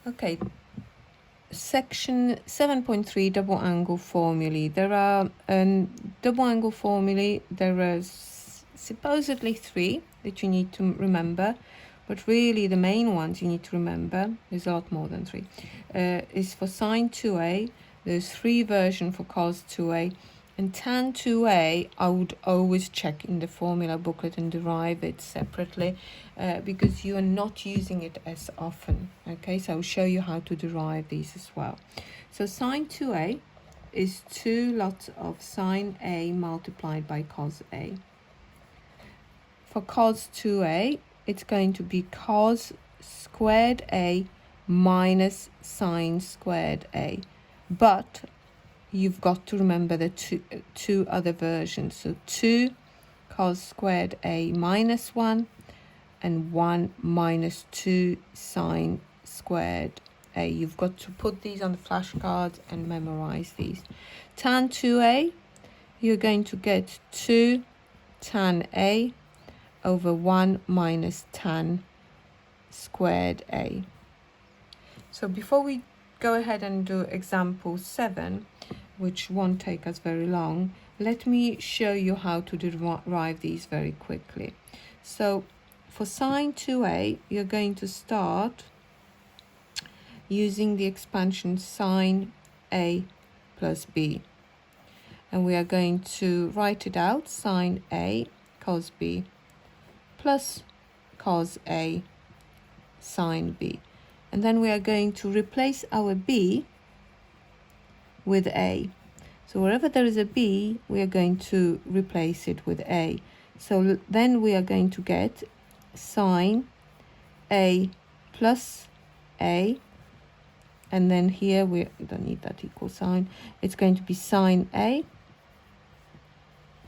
Okay, section 7.3, double angle formulae. There are double angle formulae. There are supposedly 3 that you need to remember, but really the main ones you need to remember, there's a lot more than 3, is for sine 2a. There's 3 versions for cos 2a, and tan 2a I would always check in the formula booklet and derive it separately, because you are not using it as often. Okay, so I'll show you how to derive these as well. So sine 2a is 2 lots of sine a multiplied by cos a. For cos 2a, it's going to be cos squared a minus sine squared a. But you've got to remember the two other versions. So 2 cos squared a minus 1 and 1 minus 2 sine squared a. You've got to put these on the flashcards and memorize these. Tan 2a, you're going to get 2 tan a over 1 minus tan squared a. So before we go ahead and do example 7, which won't take us very long, let me show you how to derive these very quickly. So for sine 2a, you're going to start using the expansion sine a plus b. And we are going to write it out, sine a cos b plus cos a sine b. And then we are going to replace our b with a. So wherever there is a b, we are going to replace it with a. So then we are going to get sine a plus a, and then here we don't need that equal sign. It's going to be sine a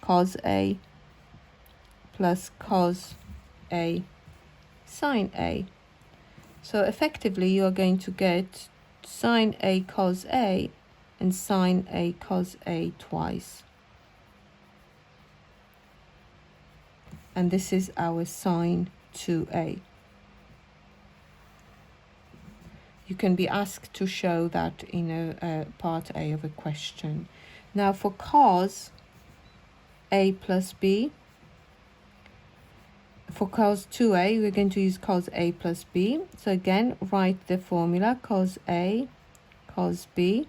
cos a plus cos a sine a. So effectively you are going to get sine a cos a and sine a cos a twice. And this is our sine 2a. You can be asked to show that in a part A of a question. Now for cos a plus b, for cos 2a, we're going to use cos a plus b. So again, write the formula cos a cos b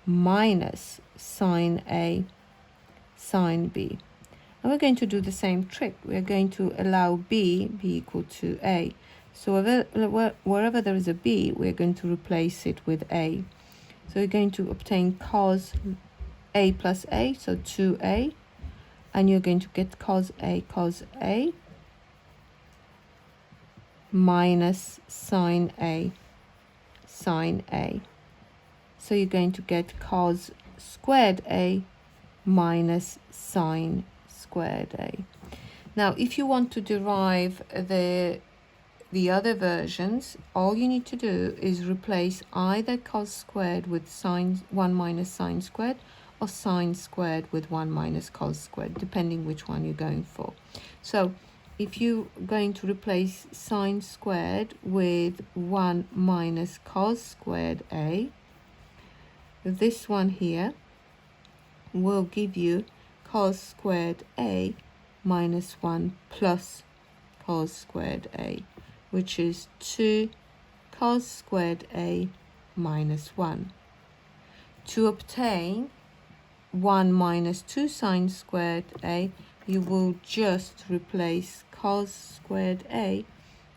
minus sine a sine b. And we're going to do the same trick. We're going to allow b be equal to a. So wherever there is a b, we're going to replace it with a. So we're going to obtain cos a plus a, so 2a. And you're going to get cos a minus sine a sine a. So you're going to get cos squared a minus sine squared a. Now if you want to derive the other versions, all you need to do is replace either cos squared with sine 1 minus sine squared, or sine squared with 1 minus cos squared, depending which one you're going for. So if you're going to replace sine squared with 1 minus cos squared a, this one here will give you cos squared a minus 1 plus cos squared a, which is 2 cos squared a minus 1. To obtain 1 minus 2 sine squared a, you will just replace cos squared a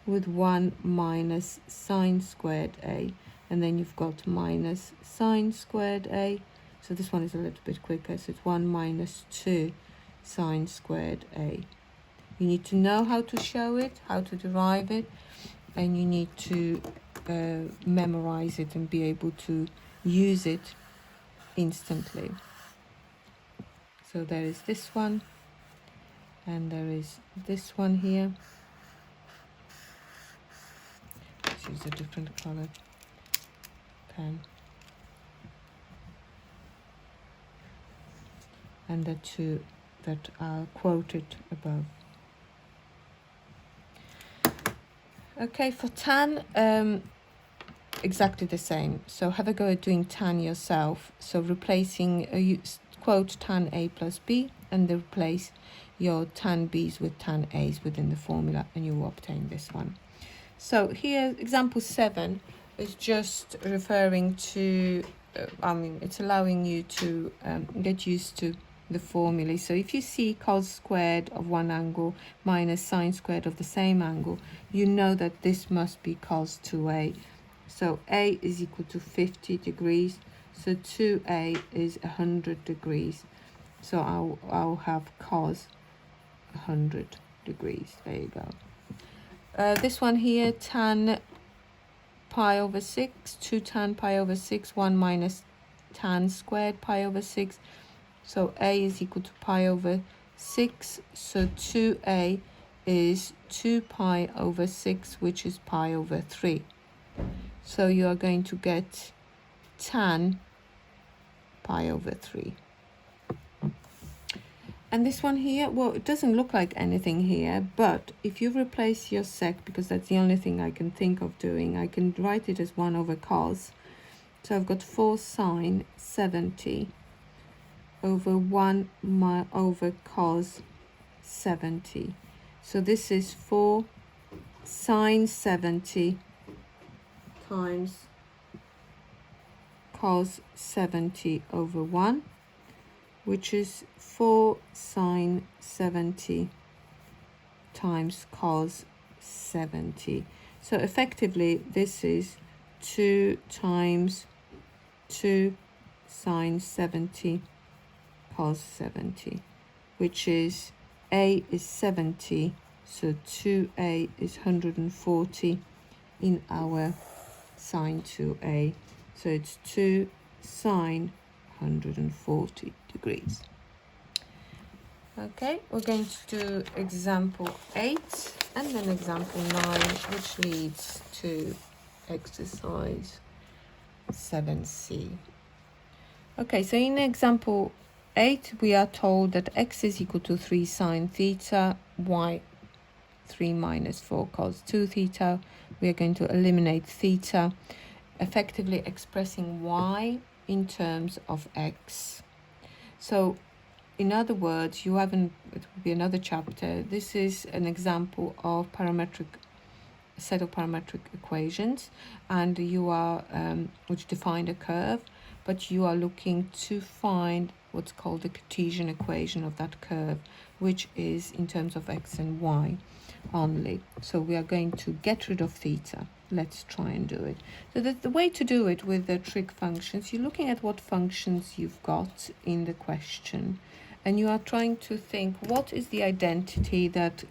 with 1 minus sine squared a, and then you've got minus sine squared a. So this one is a little bit quicker, so it's 1 minus 2 sine squared a. You need to know how to show it, how to derive it, and you need to memorize it and be able to use it instantly. So there is this one, and there is this one here. Let's use a different color pen. And the two that are quoted above. Okay, for tan, exactly the same. So have a go at doing tan yourself. So replacing, you quote tan A plus B, and then replace your tan B's with tan A's within the formula, and you will obtain this one. So here, example 7 is just referring to, it's allowing you to get used to the formulae. So if you see cos squared of one angle minus sine squared of the same angle, you know that this must be cos 2a. So A is equal to 50 degrees. So 2A is 100 degrees. So I'll have cos 100 degrees. There you go. This one here, tan pi over 6, 2 tan pi over 6, 1 minus tan squared pi over 6. So A is equal to pi over 6. So 2A is 2 pi over 6, which is pi over 3. So you are going to get tan pi over 3. And this one here, well, it doesn't look like anything here, but if you replace your sec, because that's the only thing I can think of doing, I can write it as 1 over cos. So I've got 4 sine 70 over 1 over cos 70. So this is 4 sine 70 times cos 70 over 1, which is 4 sine 70 times cos 70. So effectively, this is 2 times 2 sine 70 cos 70, which is A is 70, so 2A is 140 in our sine 2A. So it's 2 sine 140 degrees. Okay, we're going to do example 8 and then example 9, which leads to exercise 7C. Okay, so in example 8, we are told that x is equal to 3 sine theta, y 3 minus 4 cos 2 theta. We are going to eliminate theta, effectively expressing y in terms of x. So in other words, it will be another chapter. This is an example of set of parametric equations, and you are which define a curve, but you are looking to find what's called the Cartesian equation of that curve, which is in terms of x and y only. So we are going to get rid of theta. Let's try and do it. So the way to do it with the trig functions, you're looking at what functions you've got in the question, and you are trying to think what is the identity that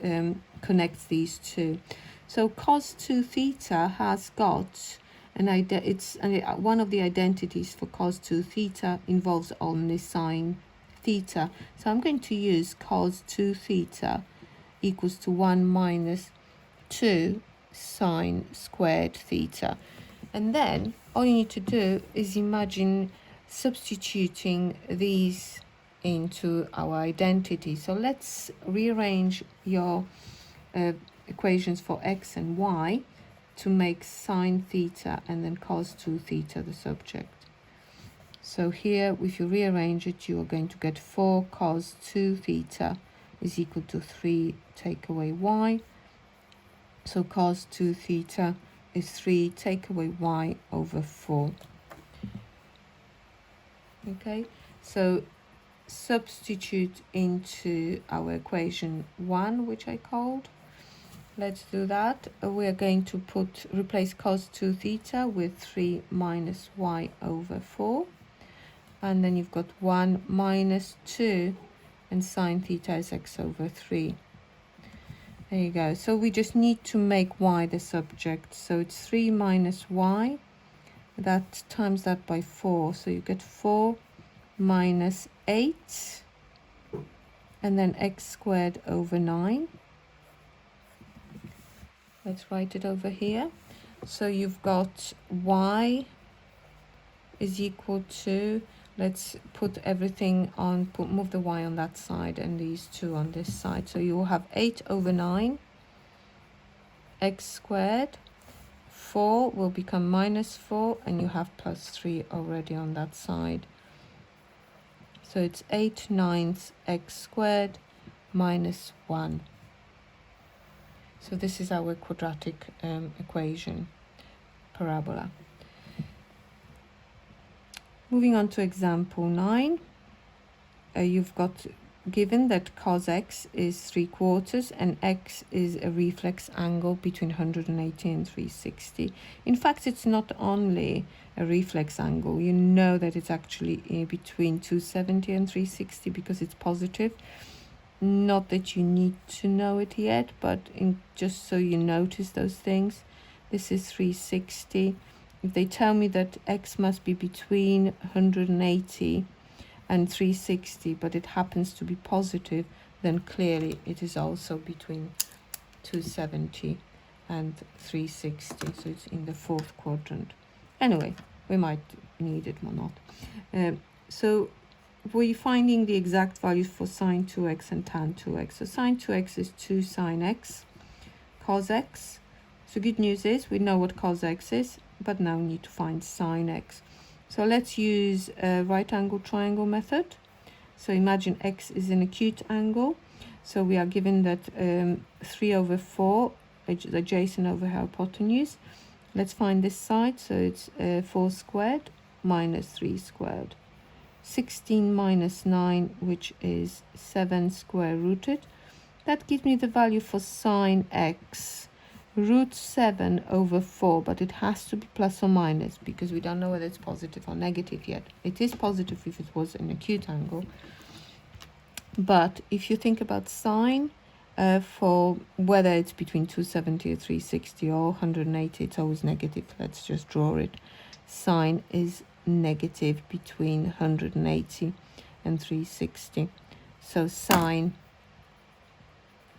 connects these two. So cos 2 theta has got one of the identities for cos 2 theta involves only sine theta. So I'm going to use cos 2 theta equals to 1 minus 2 sine squared theta. And then all you need to do is imagine substituting these into our identity. So let's rearrange your equations for x and y to make sine theta and then cos 2 theta the subject. So here, if you rearrange it, you are going to get 4 cos 2 theta is equal to 3 take away y. So cos 2 theta is 3 take away y over 4. Okay, so substitute into our equation 1, which I called. Let's do that. We are going to replace cos 2 theta with 3 minus y over 4. And then you've got 1 minus 2, and sine theta is x over 3. There you go. So we just need to make y the subject. So it's 3 minus y. That times that by 4. So you get 4 minus 8. And then x squared over 9. Let's write it over here. So you've got y is equal to, let's put everything on, move the y on that side and these two on this side. So you will have 8 over 9 x squared, 4 will become minus 4, and you have plus 3 already on that side. So it's 8/9 x squared minus 1. So this is our quadratic equation, parabola. Moving on to example 9, you've got given that cos x is 3/4 and x is a reflex angle between 180 and 360. In fact, it's not only a reflex angle. You know that it's actually between 270 and 360 because it's positive. Not that you need to know it yet, but just so you notice those things. This is 360. If they tell me that x must be between 180 and 360, but it happens to be positive, then clearly it is also between 270 and 360. So it's in the 4th quadrant. Anyway, we might need it or not. So we're finding the exact values for sine 2x and tan 2x. So sine 2x is 2 sine x, cos x. So good news is we know what cos x is, but now we need to find sine x. So let's use a right angle triangle method. So imagine x is an acute angle. So we are given that 3/4 adjacent over hypotenuse. Let's find this side. So it's 4 squared minus 3 squared. 16 minus 9, which is 7 square rooted. That gives me the value for sine x. Root 7/4, but it has to be plus or minus because we don't know whether it's positive or negative yet. It is positive if it was an acute angle. But if you think about sine, for whether it's between 270 or 360 or 180, it's always negative. Let's just draw it. Sine is negative between 180 and 360. So sine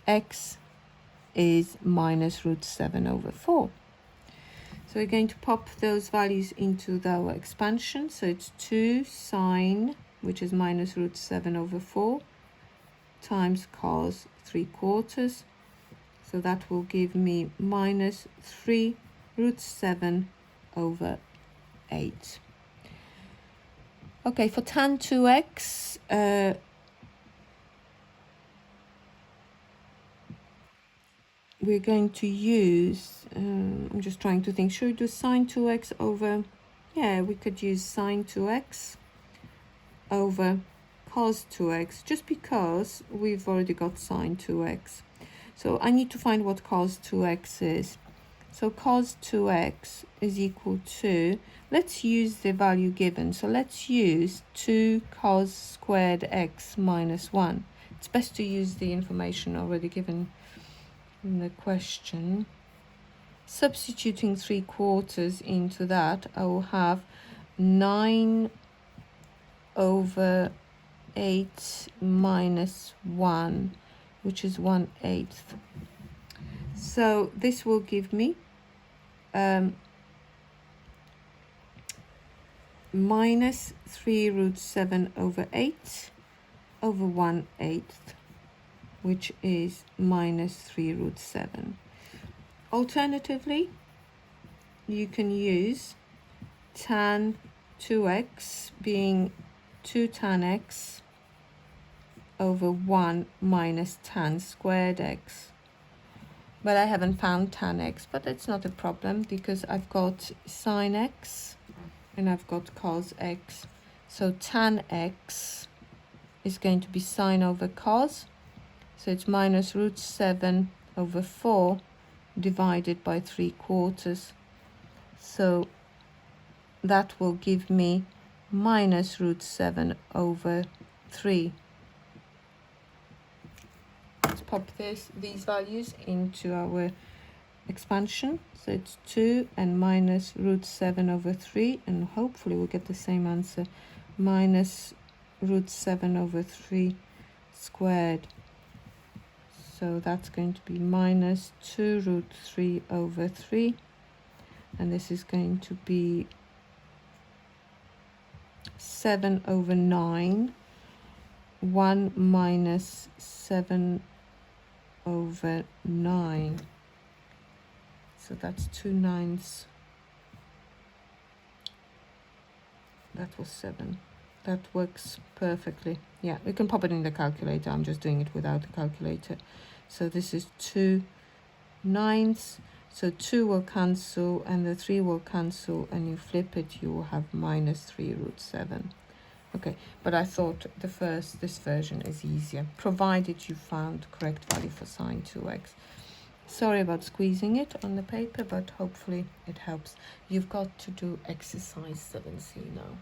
x is minus root 7/4. So we're going to pop those values into our expansion. So it's 2 sine, which is minus root 7/4, times cos 3/4. So that will give me minus 3 root 7/8. Okay, for tan 2x, we're going to use, I'm just trying to think, should we do sine 2x over, yeah, we could use sine 2x over cos 2x, just because we've already got sine 2x. So I need to find what cos 2x is. So cos 2x is equal to, let's use the value given. So let's use 2 cos squared x minus 1. It's best to use the information already given in the question. Substituting 3/4 into that, I will have 9/8 minus 1, which is 1/8. So this will give me minus 3 root 7/8 over 1/8, which is minus 3 root 7. Alternatively, you can use tan 2x being 2 tan x over 1 minus tan squared x. But I haven't found tan x, but it's not a problem because I've got sine x and I've got cos x. So tan x is going to be sine over cos. So it's minus root 7/4 divided by 3/4. So that will give me minus root 7/3. Let's pop these values into our expansion. So it's 2 and minus root 7/3, and hopefully we'll get the same answer. Minus root 7/3 squared. So that's going to be minus 2 root 3/3. And this is going to be 7/9. 1 minus 7/9. So So that's 2/9. That was 7. That works perfectly. Yeah, we can pop it in the calculator. I'm just doing it without the calculator. So this is 2/9. So 2 will cancel and the 3 will cancel, and you flip it, you will have -3√7. Okay, but I thought this version is easier, provided you found correct value for sine 2x. Sorry about squeezing it on the paper, but hopefully it helps. You've got to do exercise 7c now.